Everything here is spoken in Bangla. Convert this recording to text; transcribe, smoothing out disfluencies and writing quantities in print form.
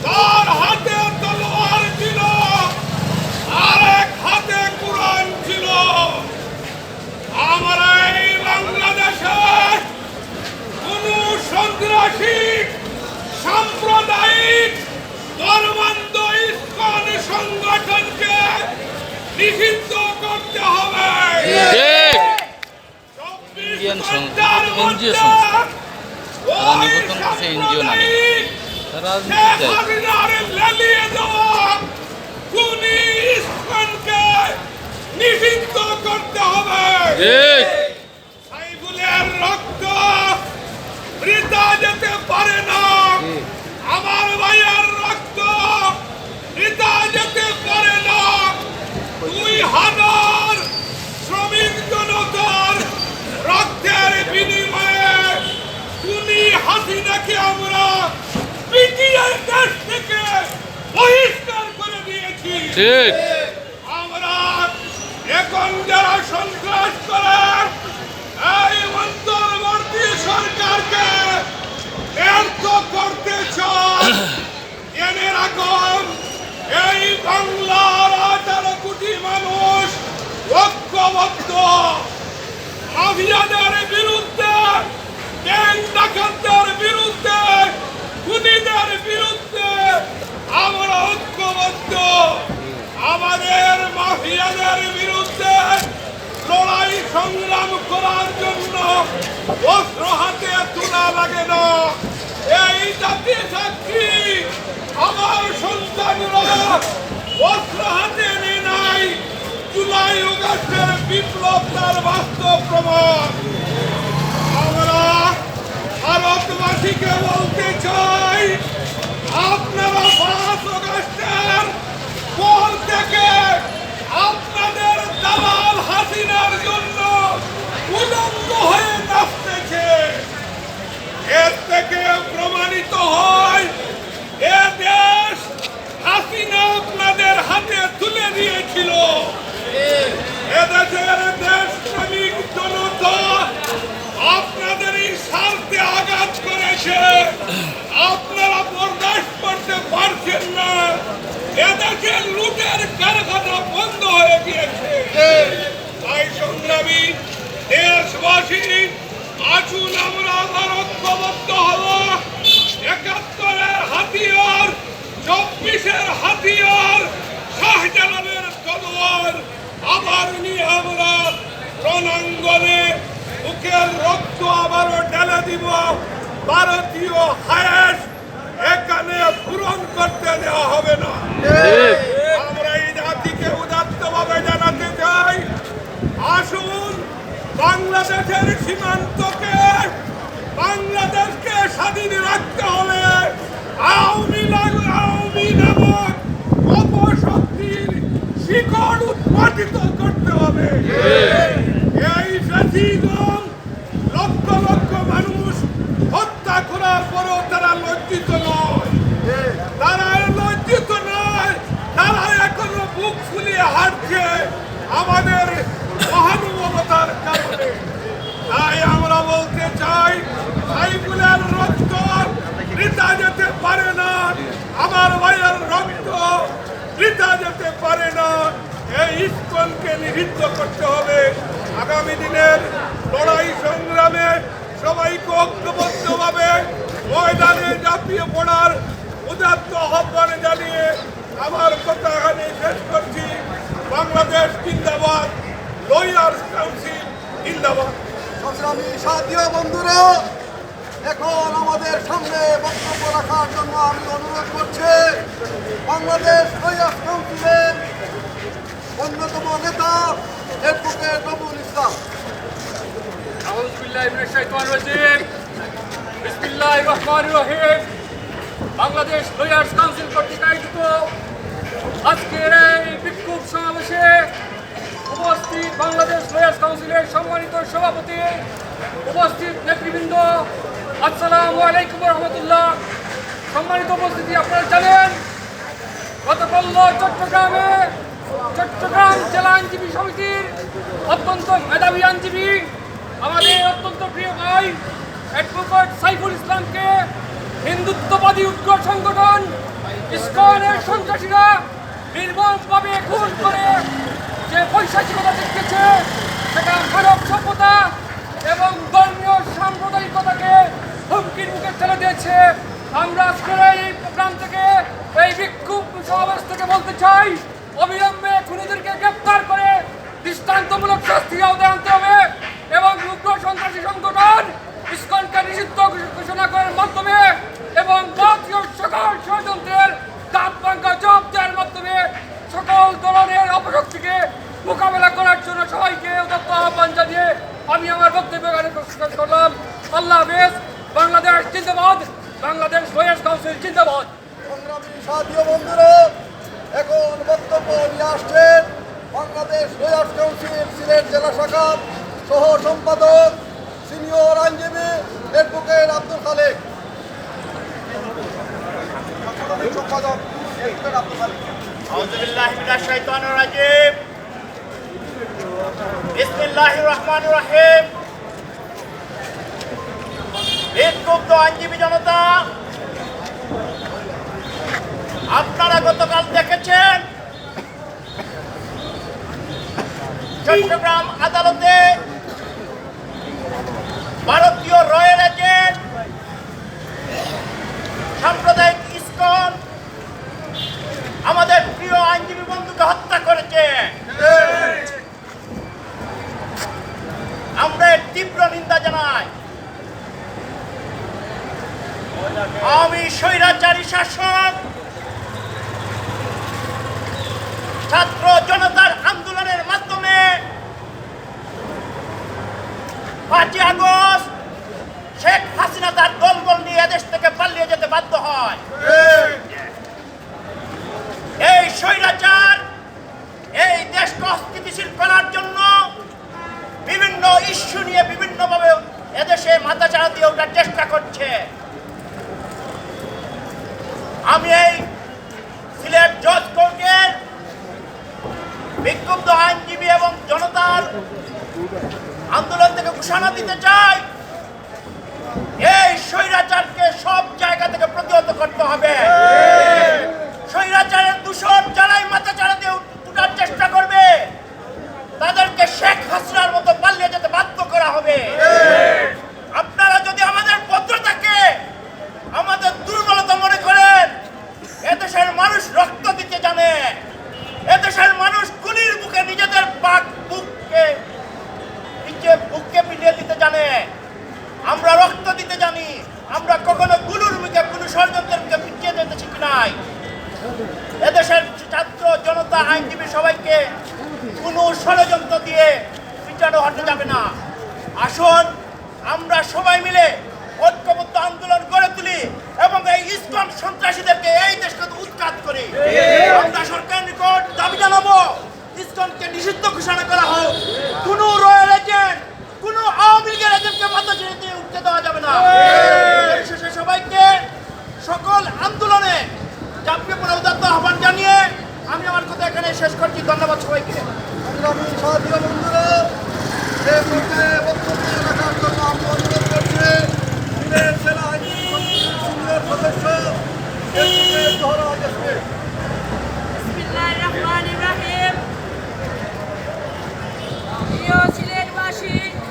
তার হাতে তলোয়ার ছিল, আরেক হাতে কুরআন ছিল। আমরা এই বাংলাদেশে কোন সন্ত্রাসী সাম্প্রদায়িক ধর্মান্ধ ইস্কন সংগঠনকে নিষিদ্ধ করতে হবে। ইন্ডিয়ান এনজিও সংস্থা তারা নিবন্ধন করছে এনজিও নামে, তারা নিষিদ্ধ করতে হবে। সাইফুলের রক্ত বৃথা যেতে পারে না, আমার ভাইয়ের রক্ত বৃথা যেতে পারে না। 2000 শ্রমিক জনতার রক্তের বিনিময়ে খুনি হাসিনাকে আমরা পিটিয়ে দেশ থেকে বহিষ্কার করে দিয়েছি। আমরা এখন যারা সন্ত্রাস করে এই অন্তর্বর্তী সরকারকে ব্যর্থ করতে চায়, জেনে রাখুন এই বাংলার 18 কোটি মানুষ ঐক্যবদ্ধ। মাফিয়াদের বিরুদ্ধে, গ্যাং ডাকাতদের বিরুদ্ধে, খুনিদের বিরুদ্ধে আমরা ঐক্যবদ্ধ। আমাদের মাফিয়াদের বিরুদ্ধে লড়াই সংগ্রাম করার জন্য অস্ত্র হাতে তোলা লাগে না। এই জাতি সাক্ষী, আমার সন্তানরা অস্ত্র হাতে নিয়ে নাই। জুলাই আগস্টের বিপ্লব তার বাস্তব প্রমাণ। আমরা ভারতবাসীকে বলতে চাই, আপনারা 5 আগস্টের পর থেকে আপনাদের দালাল হাসিনার জন্য উলঙ্গ হয়ে নাচতেছে। এর থেকে প্রমাণিত হয় এ দেশ হাসিনা আপনাদের হাতে তুলে দিয়েছিল। এদেশের দেশ শ্রমিক জনতা আপনাদের এই স্বার্থে আঘাত করেছে, আপনারা বরদাস্ত করতে পারছেন না। এদেশের লুটের কারখানা বন্ধ হয়ে গিয়েছে। তাই সংগ্রামী দেশবাসী, আসুন আমরা আবার ঐক্যবদ্ধ হব। 71-এর হাতিয়ার, 24-এর হাতিয়ার, শাহজালালের তলোয়ার আবার নিয়ে আমরা রণাঙ্গনে বুকের রক্ত আবারও ঢেলে দিব। ভারতীয় হায়েস এখানে পূরণ করতে দেওয়া হবে না। আমরা এই জাতিকে উদাত্তভাবে জানাতে চাই, আসুন বাংলাদেশের সীমান্তকে, বাংলাদেশকে স্বাধীন রাখতে হলে আওয়ামী নামক অপশক্তির শিকড় উৎপাদিত করতে হবে। এই ফ্যাসিজম লক্ষ লক্ষ মানুষ হত্যা করার পরেও তারা লজ্জিত নয়, তারা লজ্জিত নয়, তারা এখনো বুক ফুলিয়ে হাঁটছে আমাদের মহানুভবতার কারণে। তাই আমরা বলতে চাই, সাইফুলের রক্ত বৃথা যেতে পারে না, আমার ভাইয়ের রক্ত বৃথা যেতে পারে না। এই ইস্কনকে নিষিদ্ধ করতে হবে। আগামী দিনের লড়াই সংগ্রামে সবাইকে ঐক্যবদ্ধভাবে ময়দানে ঝাঁপিয়ে পড়ার উদাত্ত আহ্বান জানিয়ে আমার কথা এখানে শেষ করছি। বাংলাদেশ জিন্দাবাদ, লয়ার্স কাউন্সিল জিন্দাবাদ। সংগ্রামী সাথী বন্ধুরা, এখন আমাদের সামনে বক্তব্য রাখার জন্য আমি অনুরোধ করছি বাংলাদেশ লয়ার্স কাউন্সিলের অন্যতম নেতা অ্যাডভোকেট নবুল ইসলাম। বিসমিল্লাহির রহমানির রহিম। বাংলাদেশ লয়ার্স কাউন্সিল কর্তৃক আয়োজিত আজকের এই বিক্ষোভ সমাবেশে উপস্থিত বাংলাদেশ লয়ার্স কাউন্সিলের সম্মানিত সভাপতি, উপস্থিত নেতৃবৃন্দ, আসসালামু আলাইকুম রহমতুল্লাহ। সম্মানিত উপস্থিতি, আপনারা জানেন গতকাল চট্টগ্রাম জেলা আইনজীবী সমিতির অত্যন্ত মেধাবী আইনজীবী, আমাদের অত্যন্ত প্রিয় ভাই অ্যাডভোকেট সাইফুল ইসলামকে হিন্দুত্ববাদী উগ্র সংগঠন ইসকনের সন্ত্রাসীরা নির্মমভাবে খুন করে যে বৈশাচিকতা দেখিয়েছে সেটা মানব সভ্যতা এবং ধর্মীয় সাম্প্রদায়িকতাকে হুমকির মুখে ঠেলে দিয়েছে। আমরা আজকের এই প্রোগ্রাম থেকে এই বিক্ষোভ সমাবেশ থেকে বলতে চাই, অবিলম্বে খুনিদেরকে গ্রেপ্তার করে দৃষ্টান্তমূলক শাস্তির আওতায় আনতে হবে এবং উগ্র সন্ত্রাসী সংগঠন ইসকনকে নিষিদ্ধ ঘোষণা করার মাধ্যমে এবং জাতীয় সকল ষড়যন্ত্রের দাঁত ভাঙা জবাব দেওয়ার মাধ্যমে সকল ধরনের অপশক্তিকে মোকাবেলা করার জন্য সবাইকে উদাত্ত আহ্বান জানিয়ে আমি আমার বক্তব্য এখানে শেষ করলাম। আল্লাহ হাফেজ। বাংলাদেশ জিন্দাবাদ। বাংলাদেশ লয়ার্স কাউন্সিল জিন্দাবাদ। সংগ্রামী সাথী বন্ধুরা, এখন বক্তব্য নিয়ে আসছেন বাংলাদেশ লয়ার্স কাউন্সিল সিলেট জেলা শাখার সহ সম্পাদক সিনিয়র আইনজীবী অ্যাডভোকেট আব্দুল খালেক। সম্পাদক অ্যাডভোকেট আব্দুল খালেক। আউযু বিল্লাহি মিনাশ শাইতানির রাজিম। বিসমিল্লাহির রহমানির রহিম। বিক্ষুব্ধ আইনজীবী জনতা, আপনারা গতকাল দেখেছেন চট্টগ্রাম আদালতে ভারতীয় রয়্যাল এজেন্ট সাম্প্রদায়িক ইসকন আমাদের প্রিয় আইনজীবী বন্ধুকে হত্যা করেছে। আমরা এর তীব্র নিন্দা জানাই। আমি স্বৈরাচারী শাসক ছাত্র জনতার আন্দোলনের মাধ্যমে 5ই আগস্ট শেখ হাসিনা তার দলবল নিয়ে এদেশ থেকে পালিয়ে যেতে বাধ্য হয়। এই স্বৈরাচার এই দেশকে অস্থিতিশীল করার জন্য বিভিন্ন ইস্যু নিয়ে বিভিন্নভাবে এদেশে মাথাচাড়া দিয়ে ওঠার চেষ্টা করছে। আমি এই সিলেট জজ কোর্টের বিক্ষুব্ধ আইনজীবী এবং জনতার আন্দোলন থেকে ঘোষণা দিতে চাই, এই স্বৈরাচারকে সব জায়গা থেকে প্রতিহত করতে হবে। স্বৈরাচারের দূষণ যারাই মাথাচাড়া দিয়ে উঠার চেষ্টা করবে তাদেরকে শেখ হাসিনার মতো পালিয়ে যেতে বাধ্য করা হবে। আপনারা যদি আমাদের ভদ্রতাকে আমাদের দুর্বলতা মনে করেন, এদেশের মানুষ রক্ত দিতে জানে, এদেশের মানুষ গুলির বুকে নিজেদের বুককে পিলিয়ে দিতে জানে। আমরা রক্ত দিতে জানি, আমরা কখনো গুলুর মুখে কোনো ষড়যন্ত্রের মুখে পিছিয়ে যেতে শিখি নাই। এদেশের ছাত্র জনতা আইনজীবী সবাইকে কোনো ষড়যন্ত্র দিয়ে পিছানো হতে যাবে না। আসুন আমরা সবাই মিলে ঐক্যবদ্ধ আন্দোলন গড়ে তুলি এবং এই ইসকন সন্ত্রাসীদেরকে এই দেশ থেকে উৎখাত করি। আমরা সরকারের নিকট দাবি জানাবো, ইসকনকে নিষিদ্ধ ঘোষণা করা হোক। কোনো রয়্যাল এজেন্ট, কোনো আওয়ামী লীগের এজেন্টকে মাথা ছেড়ে দিয়ে উঠতে দেওয়া যাবে না। শেষে সবাইকে সকল আন্দোলনে ঝাঁপিয়ে পড়ে উদাত্ত আহ্বান জানিয়ে আমি আমার কথা এখানে শেষ করছি। ধন্যবাদ সবাইকে। সংগ্রামী সাথী বন্ধুরা, এই পর্যায়ে বক্তব্য রাখার জন্য আমি অনুরোধ করছি সিলেট জেলা আইনজীবী সমিতির সিনিয়র সদস্য অ্যাডভোকেট জোহরা আজকে।